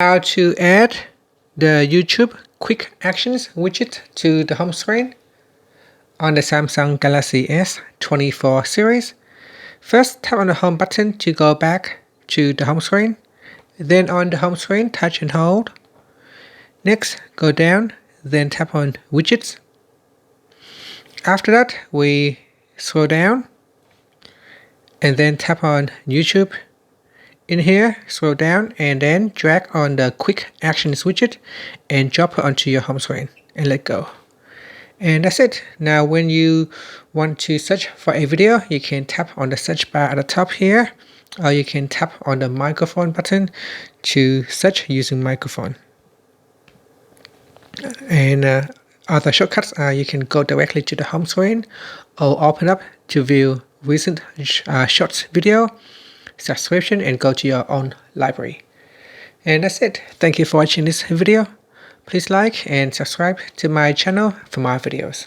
How to add the YouTube Quick Actions widget to the home screen on the Samsung Galaxy S24 series. First, tap on the home button to go back to the home screen. Then on the home screen, touch and hold. Next, go down, then tap on Widgets. After that, we scroll down and then tap on YouTube. In here, scroll down and then drag on the Quick Actions widget and drop it onto your home screen and let go. And that's it. Now when you want to search for a video, you can tap on the search bar at the top here, or you can tap on the microphone button to search using microphone. And other shortcuts are you can go directly to the home screen or open up to view recent shorts video, subscription, and go to your own library. And that's it. Thank you for watching this video. Please like and subscribe to my channel for more videos.